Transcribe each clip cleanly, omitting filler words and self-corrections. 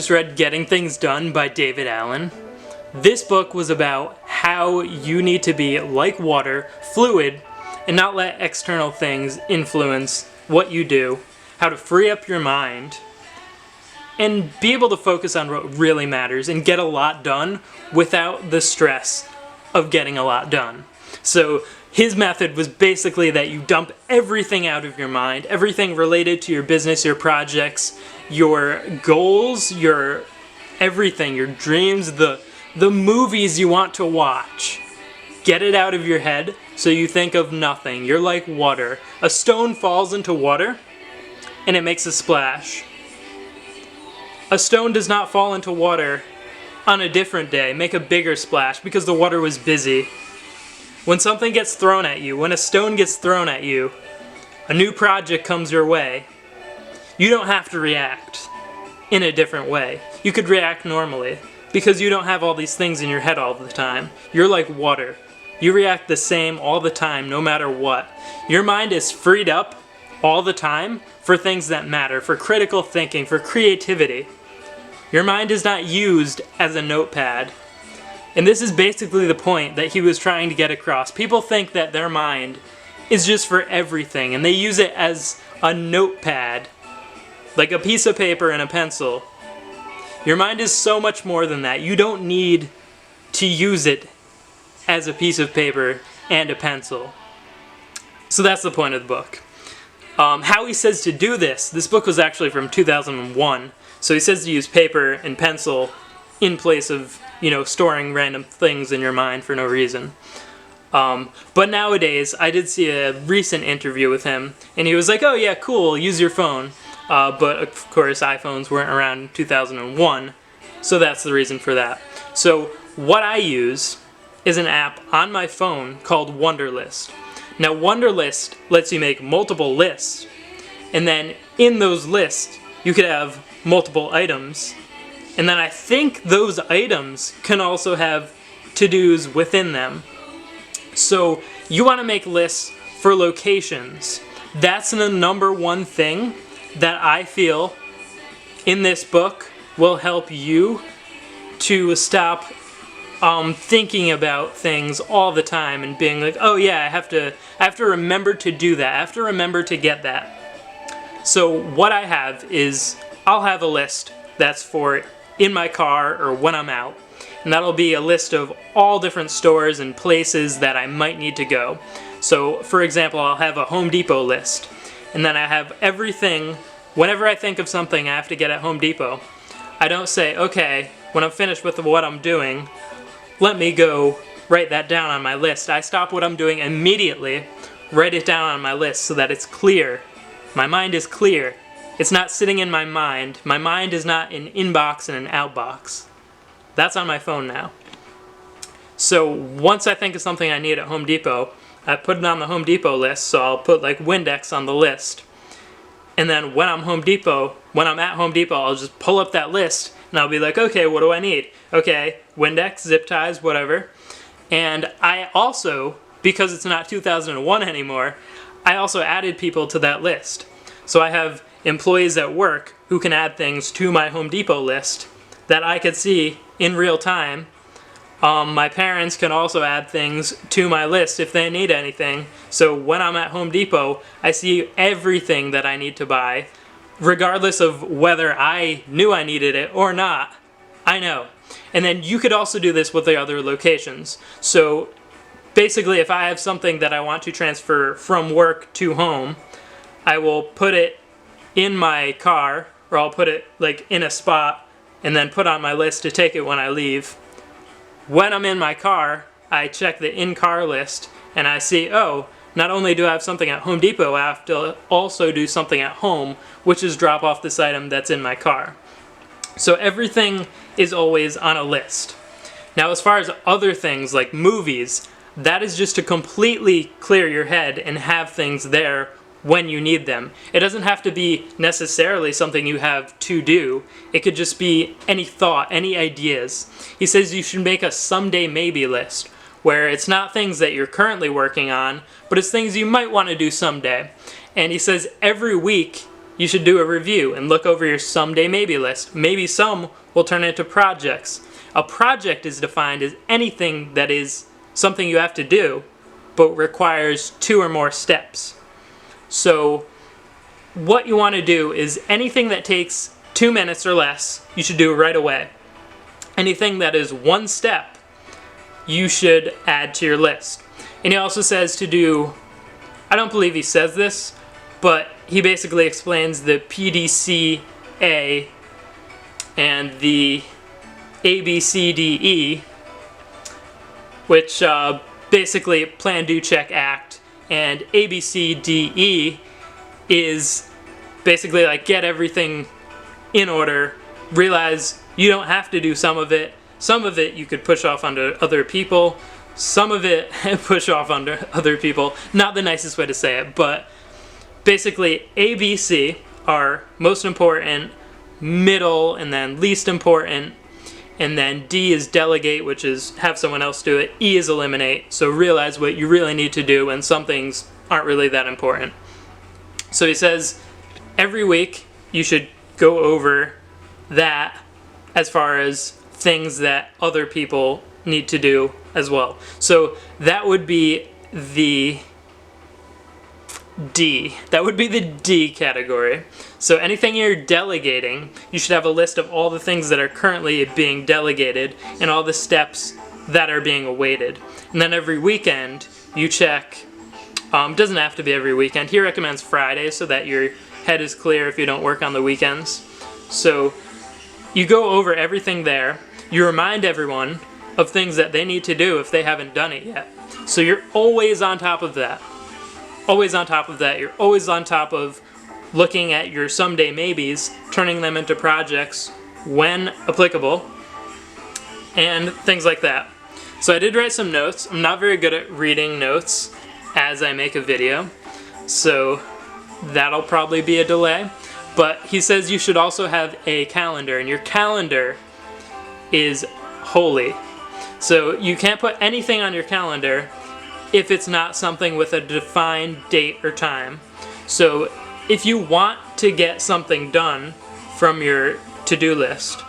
Just read Getting Things Done by David Allen. This book was about how you need to be like water, fluid, and not let external things influence what you do, how to free up your mind, and be able to focus on what really matters and get a lot done without the stress of getting a lot done. So his method was basically that you dump everything out of your mind, everything related to your business, your projects, your goals, your everything, your dreams, the movies you want to watch. Get it out of your head so you think of nothing. You're like water. A stone falls into water and it makes a splash. A stone does not fall into water on a different day, make a bigger splash because the water was busy. When something gets thrown at you, when a stone gets thrown at you, a new project comes your way, you don't have to react in a different way. You could react normally because you don't have all these things in your head all the time. You're like water. You react the same all the time, no matter what. Your mind is freed up all the time for things that matter, for critical thinking, for creativity. Your mind is not used as a notepad. And this is basically the point that he was trying to get across. People think that their mind is just for everything, and they use it as a notepad, like a piece of paper and a pencil. Your mind is so much more than that. You don't need to use it as a piece of paper and a pencil. So that's the point of the book. How he says to do this book was actually from 2001, so he says to use paper and pencil in place of, storing random things in your mind for no reason. But nowadays, I did see a recent interview with him, and he was like, oh yeah, cool, use your phone. But of course, iPhones weren't around in 2001, so that's the reason for that. So what I use is an app on my phone called Wunderlist. Now Wunderlist lets you make multiple lists, and then in those lists, you could have multiple items. And then I think those items can also have to-dos within them. So you want to make lists for locations. That's the number one thing that I feel in this book will help you to stop thinking about things all the time and being like, oh yeah, I have to remember to do that. I have to remember to get that. So what I have is I'll have a list that's for in my car or when I'm out. And that'll be a list of all different stores and places that I might need to go. So for example, I'll have a Home Depot list. And then I have everything, whenever I think of something I have to get at Home Depot, I don't say, okay, when I'm finished with what I'm doing, let me go write that down on my list. I stop what I'm doing immediately, write it down on my list so that it's clear. My mind is clear. It's not sitting in my mind. My mind is not an inbox and an outbox. That's on my phone now. So once I think of something I need at Home Depot, I put it on the Home Depot list, so I'll put like Windex on the list. And then when I'm at Home Depot, I'll just pull up that list and I'll be like, okay, what do I need? Okay, Windex, zip ties, whatever. And I also, because it's not 2001 anymore, I also added people to that list. So I have employees at work who can add things to my Home Depot list that I could see in real time. My parents can also add things to my list if they need anything. So when I'm at Home Depot, I see everything that I need to buy, regardless of whether I knew I needed it or not. I know. And then you could also do this with the other locations. So basically, if I have something that I want to transfer from work to home, I will put it in my car, or I'll put it like in a spot and then put on my list to take it when I leave. When I'm in my car, I check the in-car list and I see, oh, not only do I have something at Home Depot, I have to also do something at home, which is drop off this item that's in my car. So everything is always on a list. Now as far as other things like movies, that is just to completely clear your head and have things there when you need them. It doesn't have to be necessarily something you have to do. It could just be any thought, any ideas. He says you should make a someday maybe list, where it's not things that you're currently working on, but it's things you might want to do someday. And he says every week you should do a review and look over your someday maybe list. Maybe some will turn into projects. A project is defined as anything that is something you have to do, but requires 2 or more steps. So what you want to do is anything that takes 2 minutes or less, you should do right away. Anything that is 1 step, you should add to your list. And he also says to do, I don't believe he says this, but he basically explains the PDCA and the ABCDE, which basically plan, do, check, act, and ABCDE is basically like get everything in order, realize you don't have to do some of it you could push off onto other people, some of it push off onto other people, not the nicest way to say it, but basically ABC are most important, middle, and then least important, and then D is delegate, which is have someone else do it, E is eliminate, so realize what you really need to do and some things aren't really that important. So he says every week you should go over that as far as things that other people need to do as well. So that would be the D. That would be the D category. So anything you're delegating, you should have a list of all the things that are currently being delegated and all the steps that are being awaited. And then every weekend you check, doesn't have to be every weekend. He recommends Friday so that your head is clear if you don't work on the weekends. So you go over everything there. You remind everyone of things that they need to do if they haven't done it yet. So you're always on top of that. Always on top of that. You're always on top of looking at your someday maybes, turning them into projects when applicable, and things like that. So I did write some notes. I'm not very good at reading notes as I make a video, so that'll probably be a delay. But he says you should also have a calendar, and your calendar is holy. So you can't put anything on your calendar if it's not something with a defined date or time. So if you want to get something done from your to-do list,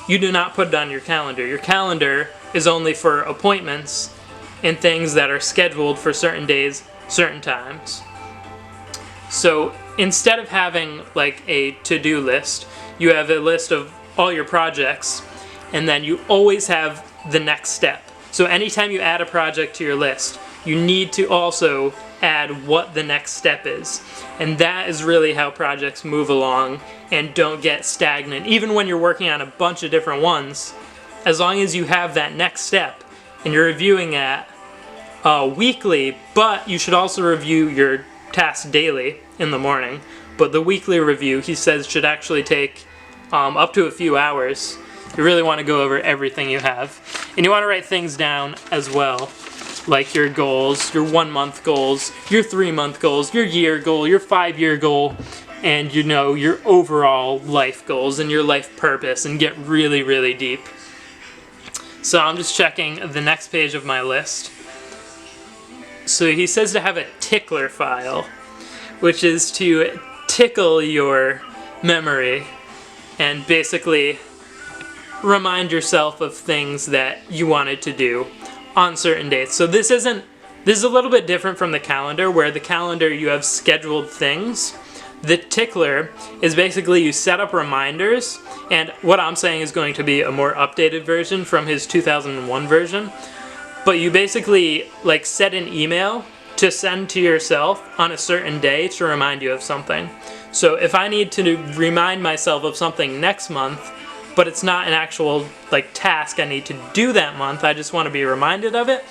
you do not put it on your calendar. Your calendar is only for appointments and things that are scheduled for certain days, certain times. So instead of having like a to-do list, you have a list of all your projects, and then you always have the next step. So anytime you add a project to your list, you need to also add what the next step is. And that is really how projects move along and don't get stagnant. Even when you're working on a bunch of different ones, as long as you have that next step and you're reviewing it weekly, but you should also review your tasks daily in the morning. But the weekly review, he says, should actually take up to a few hours. You really want to go over everything you have. And you want to write things down as well, like your goals, your 1 month goals, your 3 month goals, your year goal, your 5-year goal, and you know, your overall life goals and your life purpose, and get really, really deep. So I'm just checking the next page of my list. So he says to have a tickler file, which is to tickle your memory and basically remind yourself of things that you wanted to do on certain dates. So this is a little bit different from the calendar, where the calendar you have scheduled things. The tickler is basically you set up reminders, and what I'm saying is going to be a more updated version from his 2001 version. But you basically like set an email to send to yourself on a certain day to remind you of something. So if I need to remind myself of something next month, but it's not an actual like task I need to do that month, I just want to be reminded of it,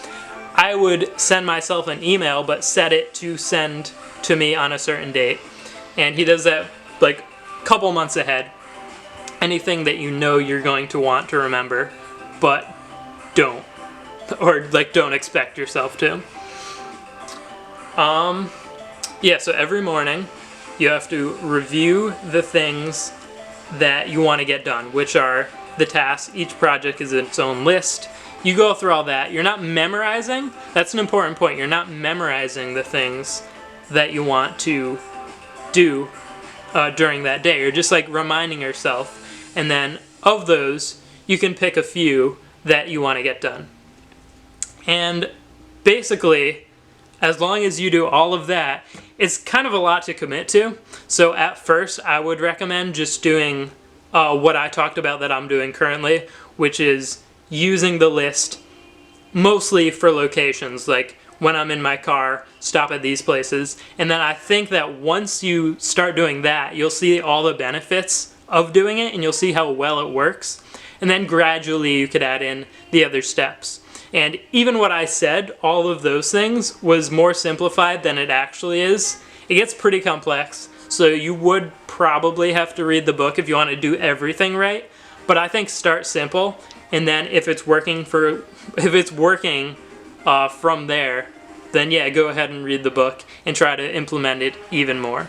I would send myself an email but set it to send to me on a certain date. And he does that like a couple months ahead. Anything that you know you're going to want to remember, but don't. Or like don't expect yourself to. Yeah, so every morning you have to review the things that you want to get done, which are the tasks. Each project is its own list. You go through all that. You're not memorizing. That's an important point. You're not memorizing the things that you want to do during that day, or just like reminding yourself. And then of those, you can pick a few that you want to get done. And basically, as long as you do all of that, it's kind of a lot to commit to. So at first, I would recommend just doing what I talked about that I'm doing currently, which is using the list mostly for locations, like when I'm in my car, stop at these places. And then I think that once you start doing that, you'll see all the benefits of doing it, and you'll see how well it works. And then gradually you could add in the other steps. And even what I said, all of those things, was more simplified than it actually is. It gets pretty complex, so you would probably have to read the book if you want to do everything right. But I think start simple, and then if it's working from there, then yeah, go ahead and read the book and try to implement it even more.